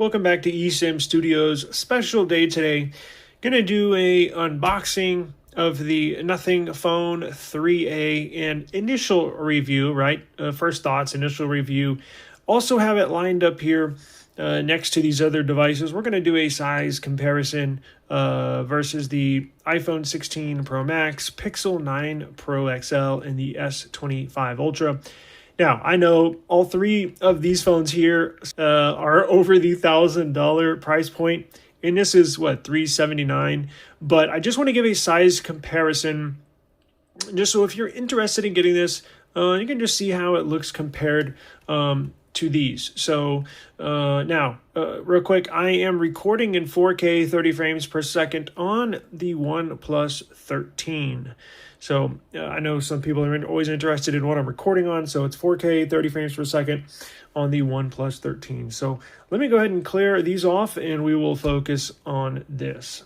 Welcome back to eSIM Studios. Special day today. Gonna do a unboxing of the Nothing Phone 3A and initial review, right? First thoughts, initial review. Also have it lined up here next to these other devices. We're gonna do a size comparison versus the iPhone 16 Pro Max, Pixel 9 Pro XL, and the S25 Ultra. Now, I know all three of these phones here are over the $1,000 price point, and this is, what, $379? But I just want to give a size comparison, just so if you're interested in getting this, you can just see how it looks compared to these. So now, real quick, I am recording in 4K 30 frames per second on the OnePlus 13. So I know some people are always interested in what I'm recording on. So it's 4K 30 frames per second on the OnePlus 13. So let me go ahead and clear these off and we will focus on this.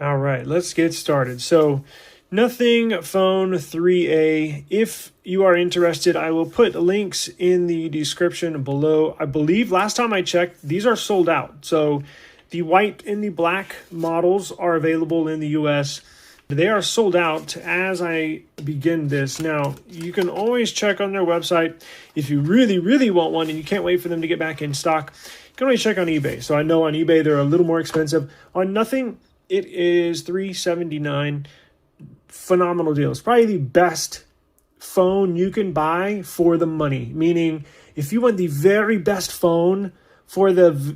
All right, let's get started. So Nothing Phone 3A. If you are interested, I will put links in the description below. I believe last time I checked, these are sold out. So the white and the black models are available in the US. They are sold out as I begin this. Now, you can always check on their website if you really, really want one and you can't wait for them to get back in stock. You can always check on eBay. So I know on eBay they're a little more expensive. On Nothing, it is $379. Phenomenal deal. It's probably the best phone you can buy for the money. Meaning, if you want the very best phone for the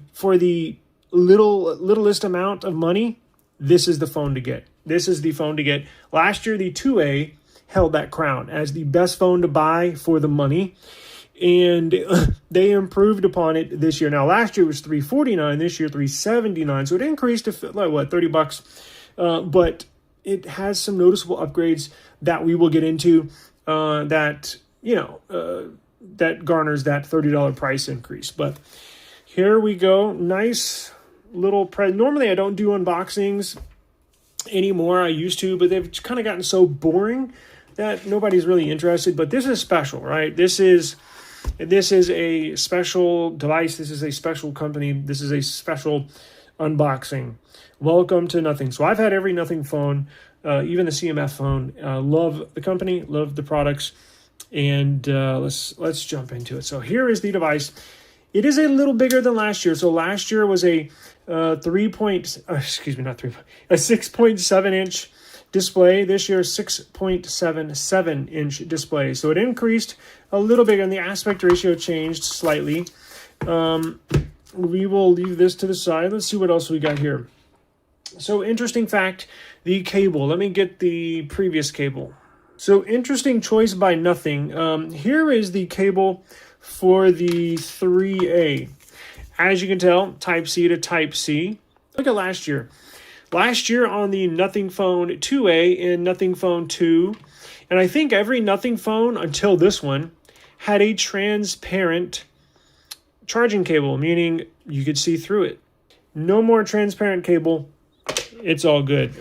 littlest amount of money, this is the phone to get. This is the phone to get. Last year, the 2A held that crown as the best phone to buy for the money. And they improved upon it this year. Now, last year was $349. This year, $379. So it increased to, like, what, $30? But it has some noticeable upgrades that we will get into that garners that $30 price increase. But here we go. Nice little normally I don't do unboxings anymore. I used to, but they've kind of gotten so boring that nobody's really interested. But this is special, right? This is a special device. This is a special company. This is a special unboxing. Welcome to Nothing. So I've had every Nothing phone, even the CMF phone. Love the company, love the products, and let's jump into it. So here is the device. It is a little bigger than last year. So last year was a 6.7 inch display. This year, 6.77 inch display. So it increased a little bit, and the aspect ratio changed slightly. We will leave this to the side. Let's see what else we got here. So interesting fact, the cable. Let me get the previous cable. So interesting choice by Nothing. Here is the cable for the 3A. As you can tell, Type-C to Type-C. Look at last year. Last year on the Nothing Phone 2A and Nothing Phone 2, and I think every Nothing phone until this one had a transparent charging cable, meaning you could see through it. No more transparent cable. It's all good.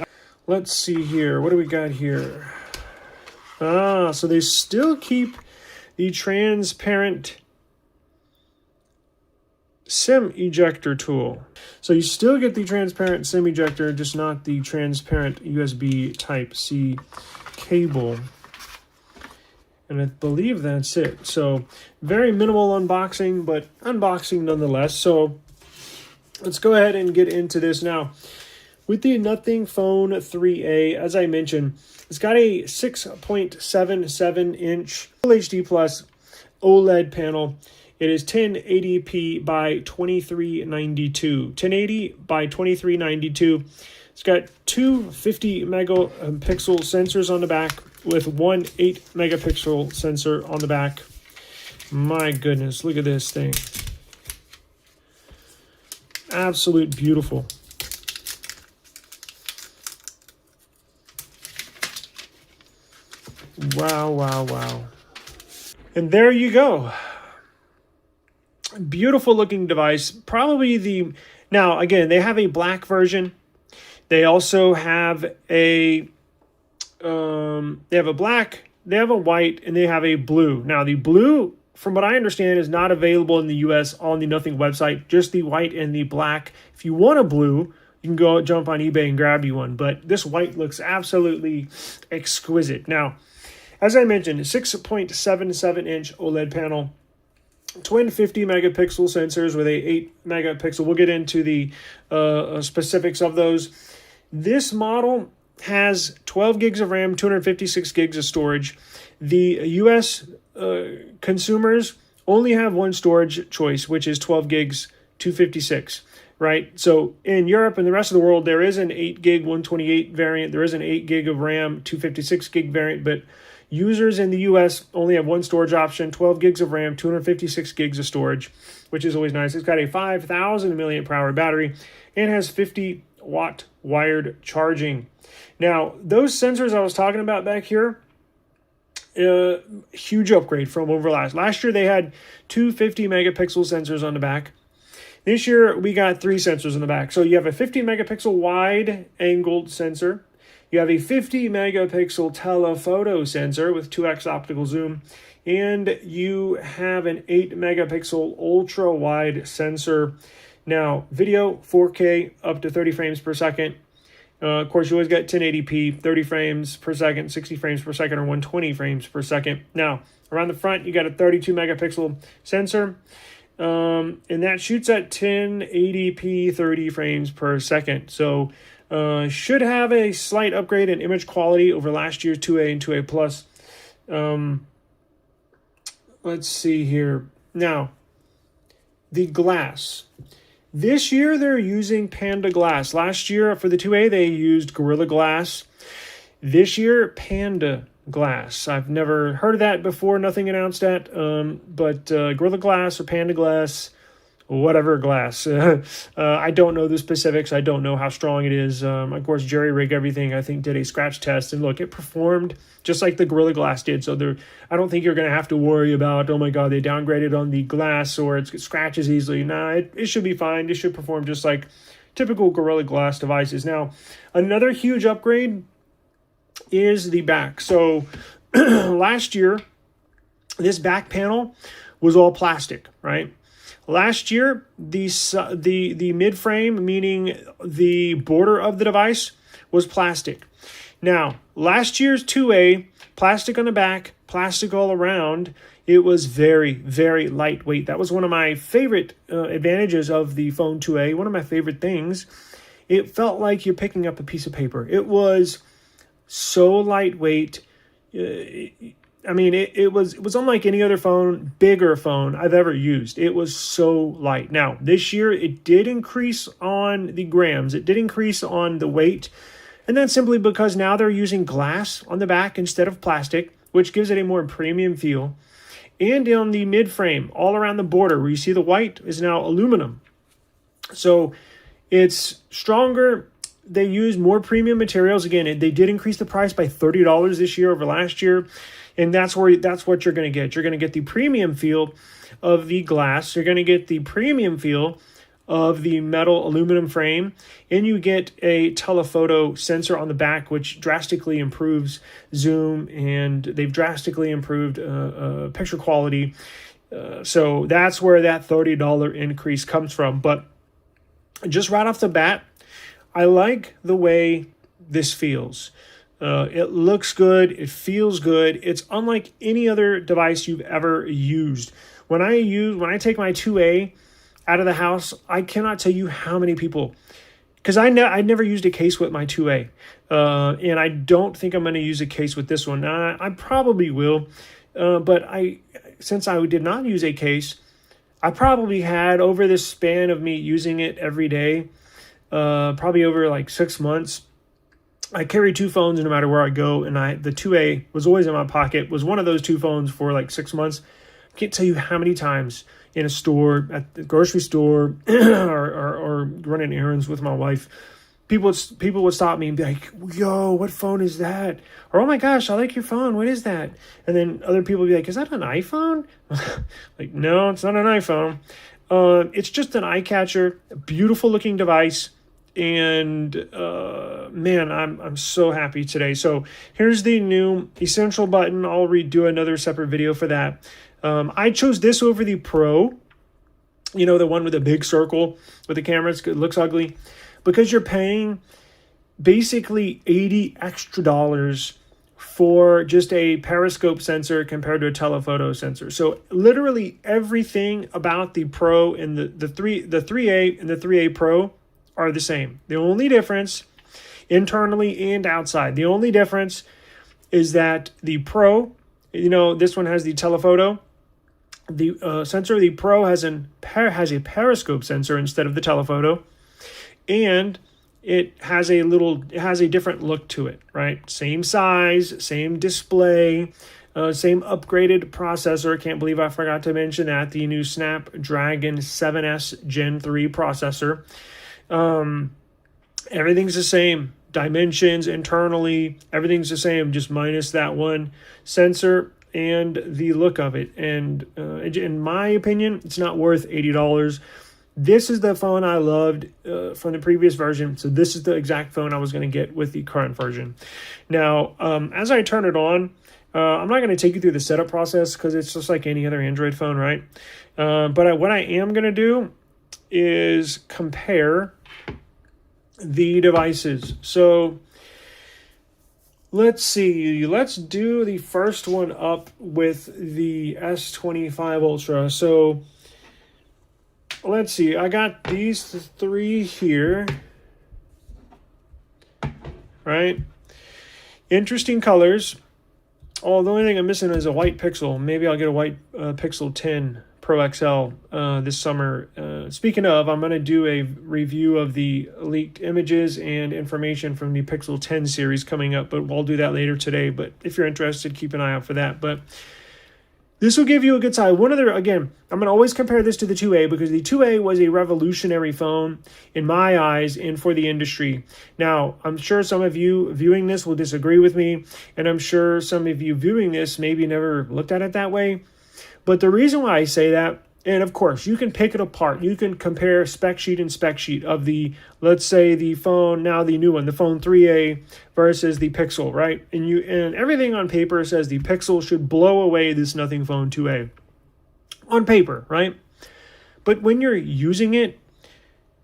Let's see here. What do we got here? So they still keep the transparent SIM ejector tool. So you still get the transparent SIM ejector, just not the transparent USB Type-C cable. And I believe that's it. So very minimal unboxing, but unboxing nonetheless. So let's go ahead and get into this now. With the Nothing Phone 3A, as I mentioned, it's got a 6.77 inch Full HD Plus OLED panel. It is 1080p by 2392. 1080 by 2392. It's got two 50 megapixel sensors on the back with one 8 megapixel sensor on the back. My goodness, look at this thing. Absolute beautiful. Wow, wow, wow. And there you go. Beautiful looking device. Probably now again, they have a black version. They also have a black, they have a white, and they have a blue. Now the blue from what I understand, is not available in the US on the Nothing website, just the white and the black. If you want a blue, you can go jump on eBay and grab you one. But this white looks absolutely exquisite. Now, as I mentioned, 6.77-inch OLED panel, twin 50 megapixel sensors with a 8 megapixel. We'll get into the specifics of those. This model has 12 gigs of RAM, 256 gigs of storage. The US consumers only have one storage choice, which is 12 gigs, 256, right? So in Europe and the rest of the world, there is an 8 gig 128 variant. There is an 8 gig of RAM, 256 gig variant, but users in the US only have one storage option, 12 gigs of RAM, 256 gigs of storage, which is always nice. It's got a 5,000 milliamp hour battery and has 50 watt wired charging. Now, those sensors I was talking about back here, huge upgrade from over last year. They had two 50 megapixel sensors on the back. This year we got three sensors in the back. So you have a 50 megapixel wide angled sensor. You have a 50 megapixel telephoto sensor with 2x optical zoom, and you have an 8 megapixel ultra wide sensor. Now, video 4K up to 30 frames per second. Of course, you always get 1080p, 30 frames per second, 60 frames per second, or 120 frames per second. Now, around the front, you got a 32 megapixel sensor, and that shoots at 1080p, 30 frames per second. So, should have a slight upgrade in image quality over last year's 2A and 2A Plus. Let's see here. Now, the glass. This year, they're using Panda Glass. Last year, for the 2A, they used Gorilla Glass. This year, Panda Glass. I've never heard of that before. Nothing announced that. But Gorilla Glass or Panda Glass, whatever glass. I don't know the specifics. I don't know how strong it is. Of course, jerry-rig everything. I think did a scratch test. And look, it performed just like the Gorilla Glass did. So I don't think you're going to have to worry about, oh my God, they downgraded on the glass or it scratches easily. Nah, it should be fine. It should perform just like typical Gorilla Glass devices. Now, another huge upgrade is the back. So last year, this back panel was all plastic, right? Last year, the mid-frame, meaning the border of the device, was plastic. Now, last year's 2A, plastic on the back, plastic all around, it was very, very lightweight. That was one of my favorite advantages of the phone 2A, one of my favorite things. It felt like you're picking up a piece of paper. It was so lightweight. It was unlike any other phone, bigger phone I've ever used. It was so light. Now, this year, it did increase on the grams. It did increase on the weight. And that's simply because now they're using glass on the back instead of plastic, which gives it a more premium feel. And on the mid-frame, all around the border, where you see the white, is now aluminum. So it's stronger. They use more premium materials. Again, they did increase the price by $30 this year over last year. And that's what you're going to get. You're going to get the premium feel of the glass. You're going to get the premium feel of the metal aluminum frame. And you get a telephoto sensor on the back, which drastically improves zoom. And they've drastically improved picture quality. So that's where that $30 increase comes from. But just right off the bat, I like the way this feels. It looks good. It feels good. It's unlike any other device you've ever used. When I take my 2A out of the house, I cannot tell you how many people, because I never used a case with my 2A, and I don't think I'm going to use a case with this one. I probably will, but since I did not use a case, I probably had, over this span of me using it every day, probably over like 6 months, I carry two phones no matter where I go, and the 2A was always in my pocket, was one of those two phones for like 6 months. I can't tell you how many times in a store, at the grocery store, or running errands with my wife, people would stop me and be like, yo, what phone is that? Or, oh my gosh, I like your phone. What is that? And then other people would be like, is that an iPhone? Like, no, it's not an iPhone. It's just an eye catcher, a beautiful looking device. And man, I'm so happy today. So here's the new essential button. I'll redo another separate video for that. I chose this over the Pro, you know, the one with the big circle with the camera. It looks ugly because you're paying basically $80 extra for just a periscope sensor compared to a telephoto sensor. So literally everything about the Pro and the 3A and the 3A Pro are the same. The only difference internally and outside, the only difference is that the Pro, you know, this one has the telephoto. The sensor, the Pro has a periscope sensor instead of the telephoto, and it has a different look to it, right? Same size, same display, same upgraded processor. Can't believe I forgot to mention that. The new Snapdragon 7S Gen 3 processor. Everything's the same. Dimensions internally, everything's the same, just minus that one sensor and the look of it. And in my opinion, it's not worth $80. This is the phone I loved from the previous version. So this is the exact phone I was going to get with the current version. Now, as I turn it on, I'm not going to take you through the setup process because it's just like any other Android phone, right? But what I am going to do is compare the devices. So let's see. Let's do the first one up with the S25 Ultra. So let's see. I got these three here. Right? Interesting colors. Oh, the only thing I'm missing is a white Pixel. Maybe I'll get a white Pixel 10 Pro XL this summer. Speaking of, I'm going to do a review of the leaked images and information from the Pixel 10 series coming up, but we'll do that later today. But if you're interested, keep an eye out for that. But this will give you a good side. Again, I'm going to always compare this to the 2A because the 2A was a revolutionary phone in my eyes and for the industry. Now, I'm sure some of you viewing this will disagree with me, and I'm sure some of you viewing this maybe never looked at it that way. But the reason why I say that, and of course, you can pick it apart. You can compare spec sheet and spec sheet of the, let's say, the phone, now the new one, the phone 3A versus the Pixel, right? And everything on paper says the Pixel should blow away this nothing phone 2A. On paper, right? But when you're using it,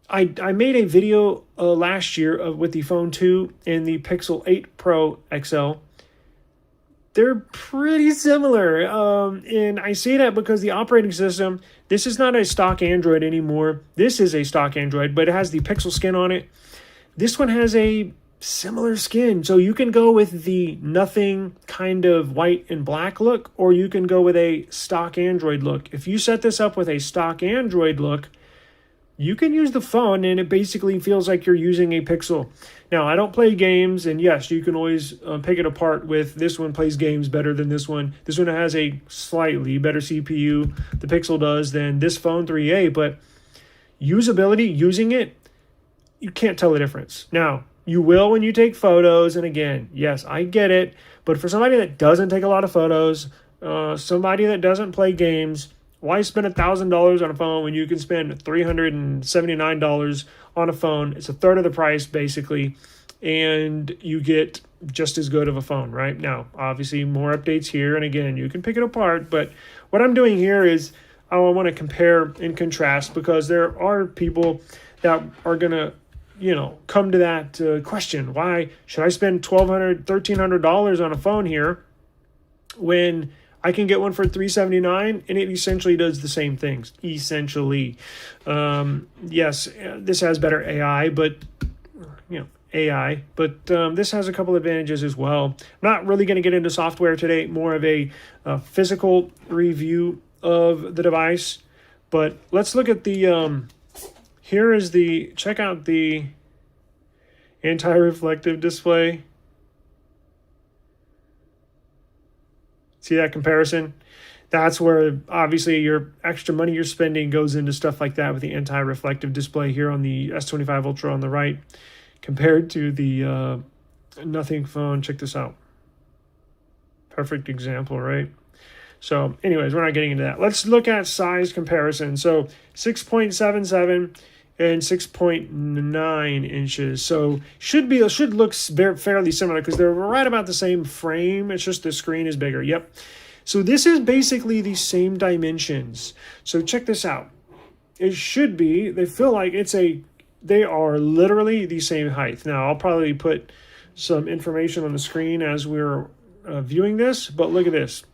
I made a video last year with the phone 2 and the Pixel 8 Pro XL. They're pretty similar, and I say that because the operating system, this is not a stock Android anymore. This is a stock Android, but it has the Pixel skin on it. This one has a similar skin, so you can go with the nothing kind of white and black look, or you can go with a stock Android look. If you set this up with a stock Android look, you can use the phone, and it basically feels like you're using a Pixel. Now, I don't play games, and yes, you can always pick it apart with this one plays games better than this one. This one has a slightly better CPU, the Pixel does, than this phone 3A, but usability, using it, you can't tell the difference. Now, you will when you take photos, and again, yes, I get it, but for somebody that doesn't take a lot of photos, somebody that doesn't play games, why spend $1,000 on a phone when you can spend $379 on a phone? It's a third of the price, basically, and you get just as good of a phone, right? Now, obviously, more updates here, and again, you can pick it apart, but what I'm doing here is I want to compare and contrast because there are people that are going to, come to that question. Why should I spend $1,200, $1,300 on a phone here when I can get one for $379 and it essentially does the same things. Essentially. Yes, this has better AI, but this has a couple advantages as well. I'm not really going to get into software today, more of a physical review of the device. But let's look at the, check out the anti-reflective display. See that comparison? That's where obviously your extra money you're spending goes into stuff like that with the anti-reflective display here on the S25 Ultra on the right compared to the nothing phone. Check this out. Perfect example, right? So anyways, we're not getting into that. Let's look at size comparison. So 6.77 and 6.9 inches. So should look fairly similar because they're right about the same frame. It's just the screen is bigger. Yep. So this is basically the same dimensions. So check this out. It should be, they feel like they are literally the same height. Now, I'll probably put some information on the screen as we're viewing this, but look at this.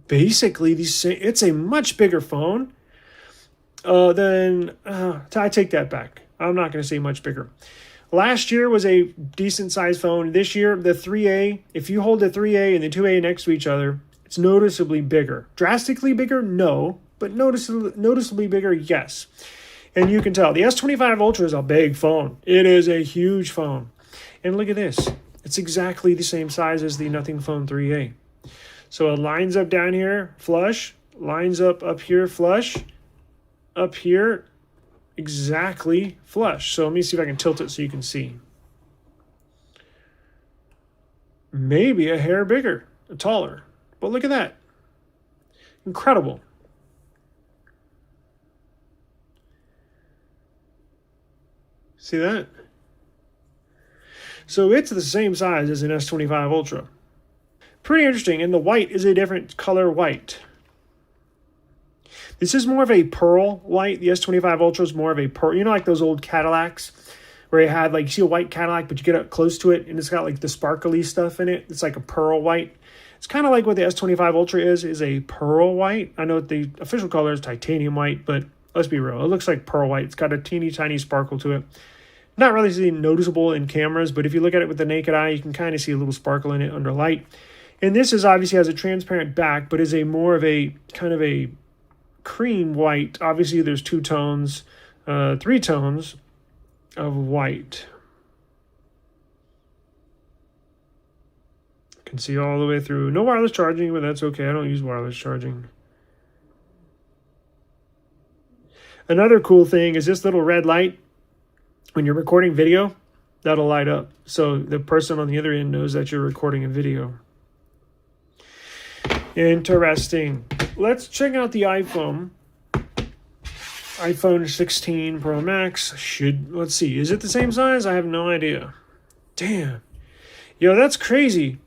Basically, it's a much bigger phone than, I take that back. I'm not going to say much bigger. Last year was a decent sized phone. This year, the 3A, if you hold the 3A and the 2A next to each other, it's noticeably bigger. Drastically bigger? No. But noticeably bigger? Yes. And you can tell. The S25 Ultra is a big phone. It is a huge phone. And look at this. It's exactly the same size as the Nothing Phone 3A. So it lines up down here, flush. Lines up here, flush. Up here, exactly flush. So let me see if I can tilt it so you can see. Maybe a hair bigger, taller. But look at that. Incredible. See that? So it's the same size as an S25 Ultra. Pretty interesting. And the white is a different color white. This is more of a pearl white. The S25 Ultra is more of a pearl. You know, like those old Cadillacs where you had, like, you see a white Cadillac, but you get up close to it and it's got like the sparkly stuff in it. It's like a pearl white. It's kind of like what the S25 Ultra is a pearl white. I know the official color is titanium white, but let's be real. It looks like pearl white. It's got a teeny tiny sparkle to it. Not really noticeable in cameras, but if you look at it with the naked eye, you can kind of see a little sparkle in it under light. And this is obviously has a transparent back, but is a more of a kind of a cream white. Obviously, there's 3 tones of white. You can see all the way through. No wireless charging, but that's okay. I don't use wireless charging. Another cool thing is this little red light. When you're recording video, that'll light up. So the person on the other end knows that you're recording a video. Interesting. Let's check out the iPhone. iPhone 16 Pro Max. Let's see. Is it the same size? I have no idea. Damn. Yo, that's crazy.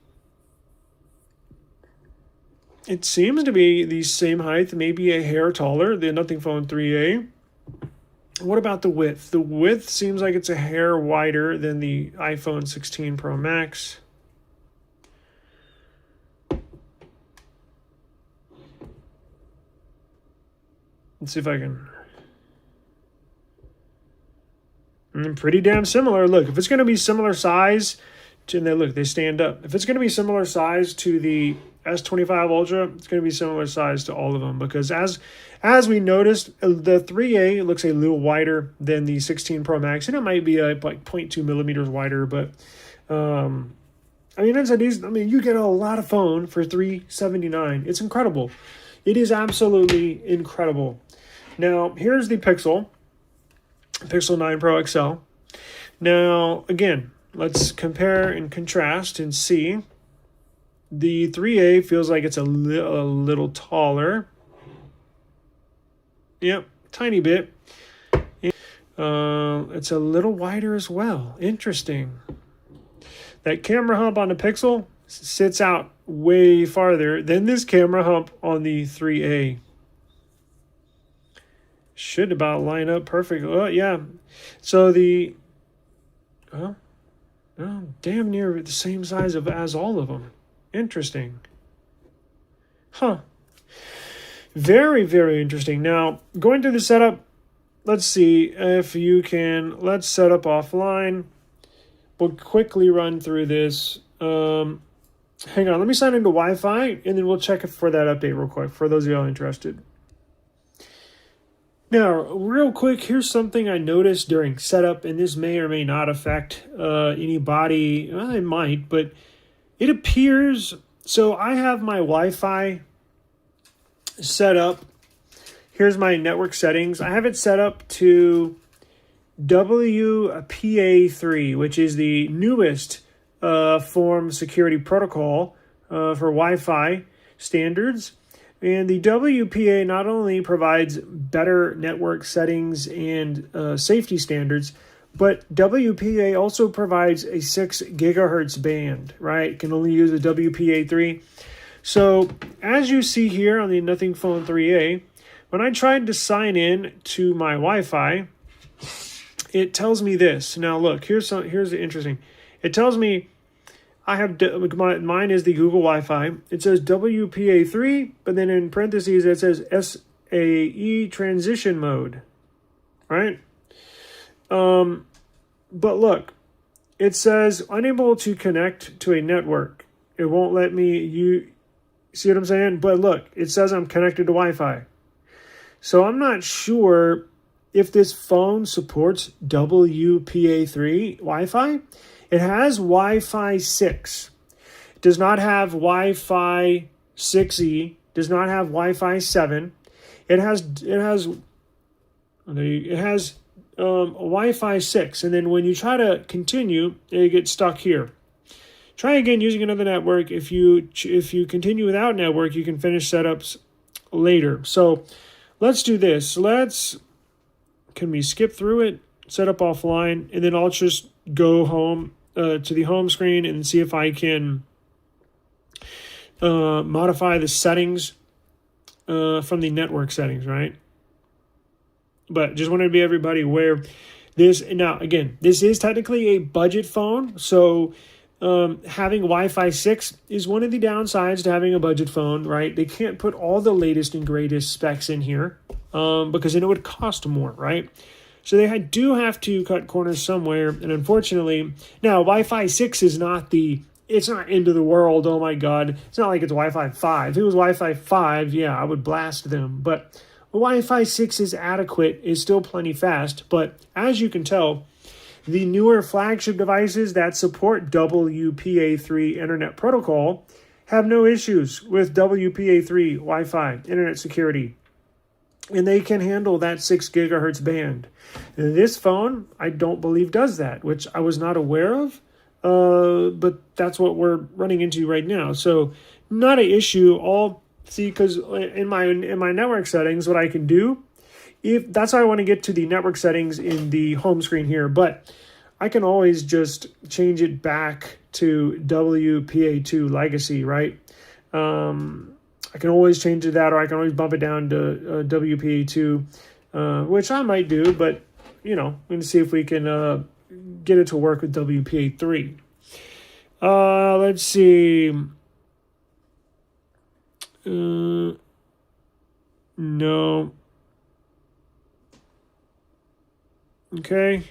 It seems to be the same height, maybe a hair taller than Nothing Phone 3A. What about the width? The width seems like it's a hair wider than the iPhone 16 Pro Max. Let's see if I can. Pretty damn similar. Look, if it's going to be similar size, and look, they stand up. If it's going to be similar size to the S25 Ultra, it's going to be similar size to all of them, because as we noticed, the 3A looks a little wider than the 16 Pro Max, and it might be like 0.2 millimeters wider, but I mean, you get a lot of phone for $379. It's incredible. It is absolutely incredible. Now, here's the Pixel 9 Pro XL. Now, again, let's compare and contrast and see. The 3A feels like it's a little taller. Yep, tiny bit. It's a little wider as well. Interesting. That camera hump on the Pixel sits out way farther than this camera hump on the 3A. Should about line up perfect. Oh, yeah. So damn near the same size as all of them. Interesting. Huh. Very, very interesting. Now, going through the setup, let's see if you can. Let's set up offline. We'll quickly run through this. Hang on, let me sign into Wi-Fi, and then we'll check for that update real quick for those of y'all interested. Now, real quick, here's something I noticed during setup, and this may or may not affect anybody. Well, it might, but it appears. So I have my Wi-Fi set up. Here's my network settings. I have it set up to WPA3, which is the newest form security protocol for Wi-Fi standards. And the WPA not only provides better network settings and safety standards, But WPA also provides a 6 gigahertz band, right? It can only use a WPA3. So as you see here on the Nothing Phone 3A, when I tried to sign in to my Wi-Fi, it tells me this. Now look, here's the interesting. It tells me I have mine is the Google Wi-Fi. It says WPA3, but then in parentheses it says SAE transition mode, right? But look, it says unable to connect to a network. It won't let me see what I'm saying? But look, it says I'm connected to Wi-Fi. So I'm not sure if this phone supports WPA3 Wi-Fi. It has Wi-Fi 6. It does not have Wi-Fi 6E. Does not have Wi-Fi 7. It has Wi-Fi 6, and then when you try to continue, it gets stuck here. Try again using another network. If you continue without network, you can finish setups later. So let's do this. Can we skip through it, set up offline, and then I'll just go home to the home screen and see if I can modify the settings from the network settings, right? But just wanted to be everybody aware. This is technically a budget phone, so having Wi-Fi 6 is one of the downsides to having a budget phone, right? They can't put all the latest and greatest specs in here because then it would cost more, right? So they do have to cut corners somewhere, and unfortunately, now Wi-Fi 6 is it's not end of the world, oh my God. It's not like it's Wi-Fi 5. If it was Wi-Fi 5, yeah, I would blast them, but Wi-Fi 6 is adequate, is still plenty fast, but as you can tell, the newer flagship devices that support WPA3 Internet Protocol have no issues with WPA3 Wi-Fi Internet security, and they can handle that 6 gigahertz band. This phone, I don't believe, does that, which I was not aware of, but that's what we're running into right now. So not an issue. Because in my network settings, what I can do, if that's why I want to get to the network settings in the home screen here, but I can always just change it back to WPA2 legacy, right? I can always change to that, or I can always bump it down to WPA2, which I might do, but we're going to see if we can get it to work with WPA3. Let's see. No. Okay.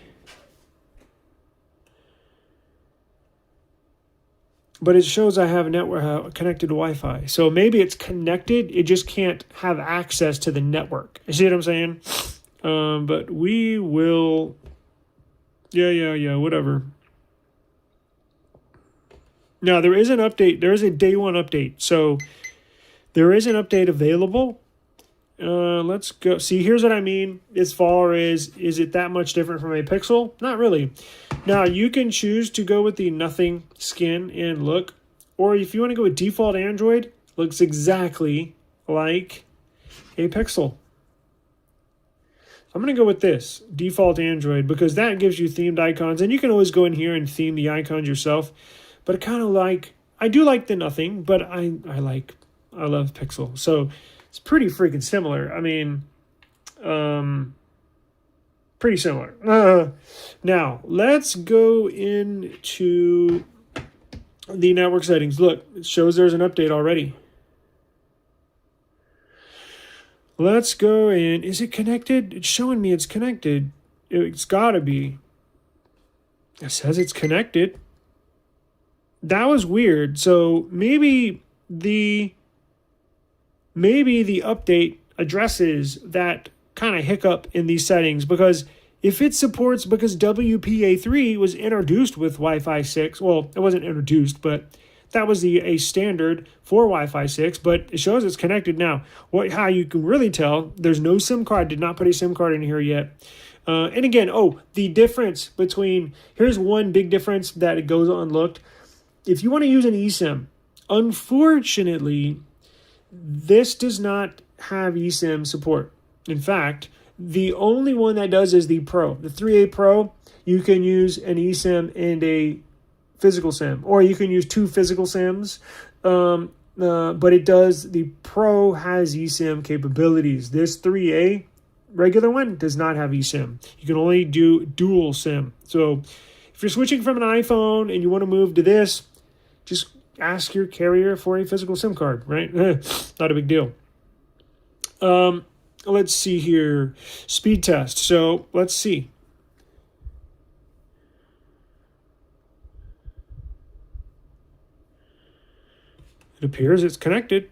But it shows I have a network connected to Wi-Fi. So maybe it's connected. It just can't have access to the network. You see what I'm saying? But we will. Yeah. Whatever. Now there is an update. There is a day one update. So there is an update available. Let's go. See, here's what I mean as far as, is it that much different from a Pixel? Not really. Now, you can choose to go with the nothing skin and look, or if you want to go with default Android, looks exactly like a Pixel. I'm going to go with this, default Android, because that gives you themed icons, and you can always go in here and theme the icons yourself, but I do like the nothing, but I love Pixel, so it's pretty freaking similar. I mean, pretty similar. Now, let's go into the network settings. Look, it shows there's an update already. Let's go in. Is it connected? It's showing me it's connected. It's got to be. It says it's connected. That was weird. So maybe the update addresses that kind of hiccup in these settings, because if it supports, because WPA3 was introduced with Wi-Fi 6, well, it wasn't introduced, but that was a standard for Wi-Fi 6, but it shows it's connected now. How you can really tell, there's no SIM card, did not put a SIM card in here yet. And again, the difference between, here's one big difference that it goes unlooked. If you want to use an eSIM, unfortunately, this does not have eSIM support. In fact, The only one that does is the Pro. The 3A Pro, you can use an eSIM and a physical SIM, or you can use two physical SIMs. But it does, the Pro has eSIM capabilities. This 3A regular one does not have eSIM. You can only do dual SIM. So if you're switching from an iPhone and you want to move to this, just ask your carrier for a physical SIM card, right? Not a big deal. Let's see here. Speed test. So let's see. It appears it's connected.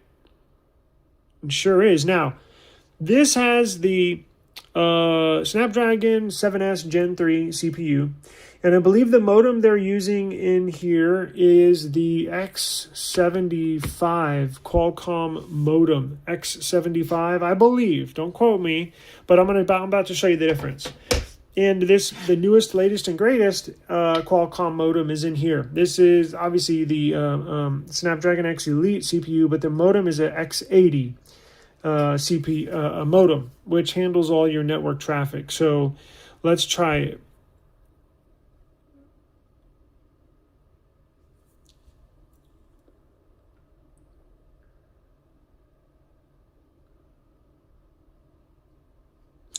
It sure is. Now, this has the Snapdragon 7S Gen 3 CPU. And I believe the modem they're using in here is the X75 Qualcomm modem. X75, I believe. Don't quote me, but I'm about to show you the difference. And the newest, latest, and greatest Qualcomm modem is in here. This is obviously the Snapdragon X Elite CPU, but the modem is an X80 CPU modem, which handles all your network traffic. So let's try it.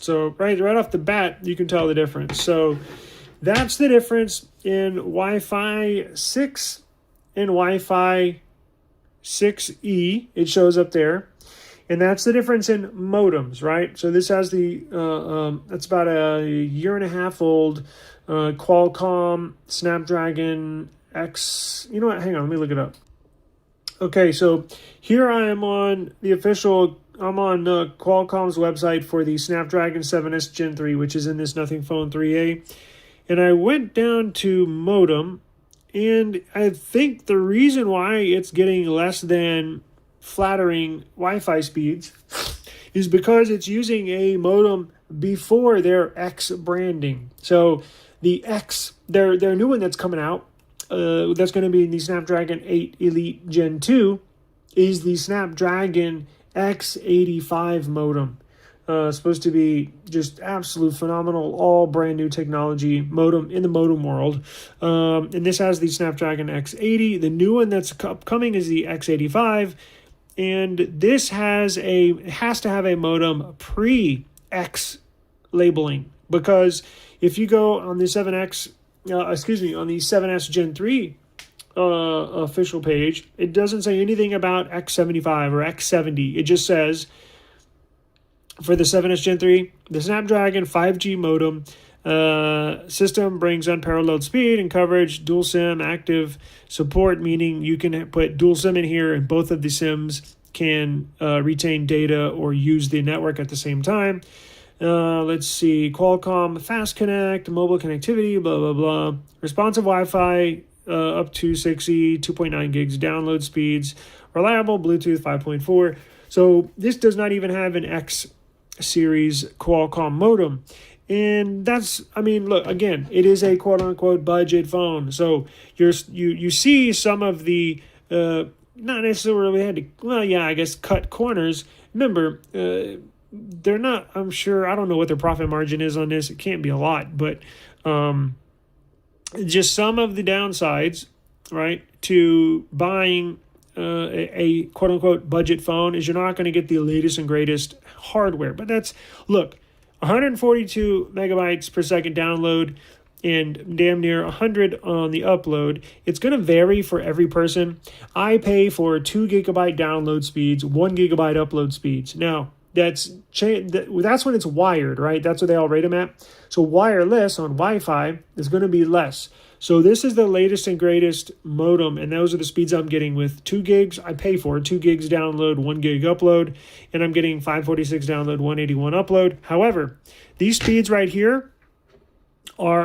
So right off the bat, you can tell the difference. So that's the difference in Wi-Fi 6 and Wi-Fi 6E. It shows up there. And that's the difference in modems, right? So this has the, that's about a year and a half old Qualcomm Snapdragon X. You know what? Hang on, let me look it up. Okay, so here I am on the official, I'm on Qualcomm's website for the Snapdragon 7S Gen 3, which is in this Nothing Phone 3A. And I went down to modem, and I think the reason why it's getting less than flattering Wi-Fi speeds is because it's using a modem before their X branding. So the X, their new one that's coming out, that's going to be in the Snapdragon 8 Elite Gen 2, is the Snapdragon X85 modem. Supposed to be just absolute phenomenal, all brand new technology modem in the modem world. And this has the Snapdragon X80. The new one that's upcoming is the X85. And this has to have a modem pre-X labeling, because if you go on the 7X, on the 7S Gen 3 official page, it doesn't say anything about X75 or X70. It just says, for the 7S Gen 3, the Snapdragon 5G modem system brings unparalleled speed and coverage, dual SIM active support, meaning you can put dual SIM in here and both of the SIMs can retain data or use the network at the same time. Let's see, Qualcomm Fast Connect, mobile connectivity, blah, blah, blah. Responsive Wi-Fi up to 6E, 2.9 gigs download speeds, reliable Bluetooth 5.4. So this does not even have an X series Qualcomm modem. And that's, I mean, look, again, it is a quote-unquote budget phone. So you see some of the, not necessarily had to, well, yeah, I guess cut corners. Remember, they're not, I'm sure, I don't know what their profit margin is on this. It can't be a lot, but just some of the downsides, right, to buying a quote-unquote budget phone is you're not going to get the latest and greatest hardware. But that's, look, 142 megabytes per second download and damn near 100 on the upload. It's going to vary for every person. I pay for 2 gigabyte download speeds, 1 gigabyte upload speeds. Now, that's when it's wired, right? That's what they all rate them at. So wireless on Wi-Fi is going to be less. So this is the latest and greatest modem, and those are the speeds I'm getting with 2 gigs. I pay for 2 gigs download, 1 gig upload, and I'm getting 546 download, 181 upload. However, these speeds right here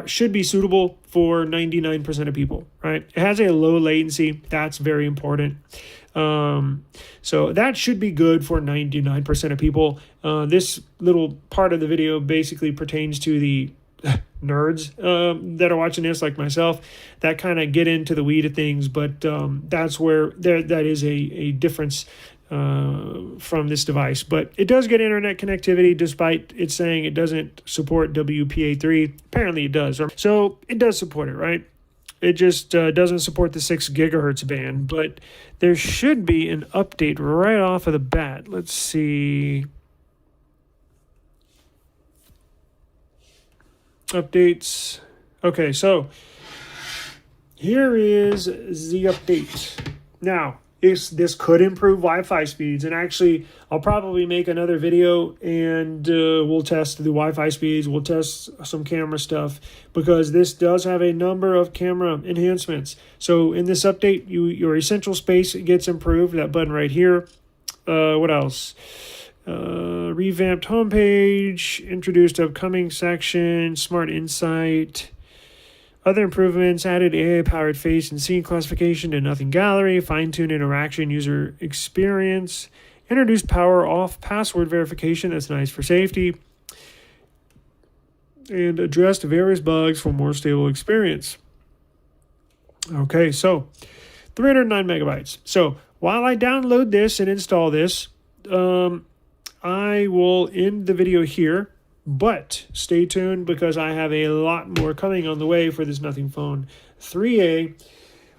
should be suitable for 99% of people, right? It has a low latency. That's very important. So that should be good for 99% of people. This little part of the video basically pertains to the nerds that are watching this, like myself, that kind of get into the weed of things. But that's where that is a difference from this device. But it does get internet connectivity, despite it saying it doesn't support WPA3. Apparently it does. So it does support it, right? It just doesn't support the 6 gigahertz band. But there should be an update right off of the bat. Let's see. Updates. Okay, so here is the update. Now, this could improve Wi-Fi speeds, and actually I'll probably make another video and we'll test the Wi-Fi speeds, we'll test some camera stuff, because this does have a number of camera enhancements. So in this update, your essential space gets improved, that button right here. What else? Revamped homepage, introduced upcoming section, smart insight. Other improvements: added AI-powered face and scene classification to Nothing Gallery, fine-tuned interaction user experience, introduced power-off password verification, that's nice for safety, and addressed various bugs for more stable experience. Okay, so 309 megabytes. So while I download this and install this, I will end the video here. But stay tuned, because I have a lot more coming on the way for this Nothing Phone 3A.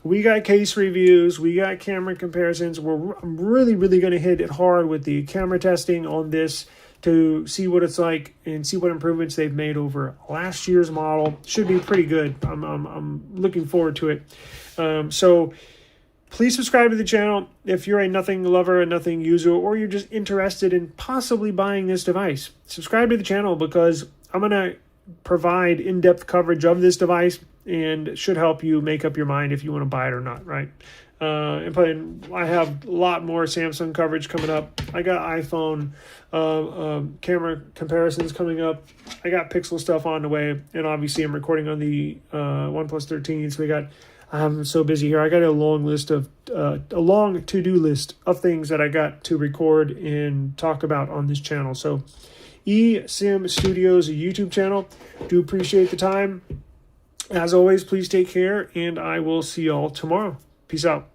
We got case reviews, we got camera comparisons. I'm really going to hit it hard with the camera testing on this to see what it's like and see what improvements they've made over last year's model. Should be pretty good. I'm looking forward to it. So please subscribe to the channel if you're a Nothing lover, a Nothing user, or you're just interested in possibly buying this device. Subscribe to the channel, because I'm going to provide in-depth coverage of this device, and it should help you make up your mind if you want to buy it or not, right? And I have a lot more Samsung coverage coming up. I got iPhone camera comparisons coming up. I got Pixel stuff on the way, and obviously I'm recording on the OnePlus 13, so I'm so busy here. I got a long list of a long to-do list of things that I got to record and talk about on this channel. So eSIM Studios, a YouTube channel. Do appreciate the time. As always, please take care, and I will see y'all tomorrow. Peace out.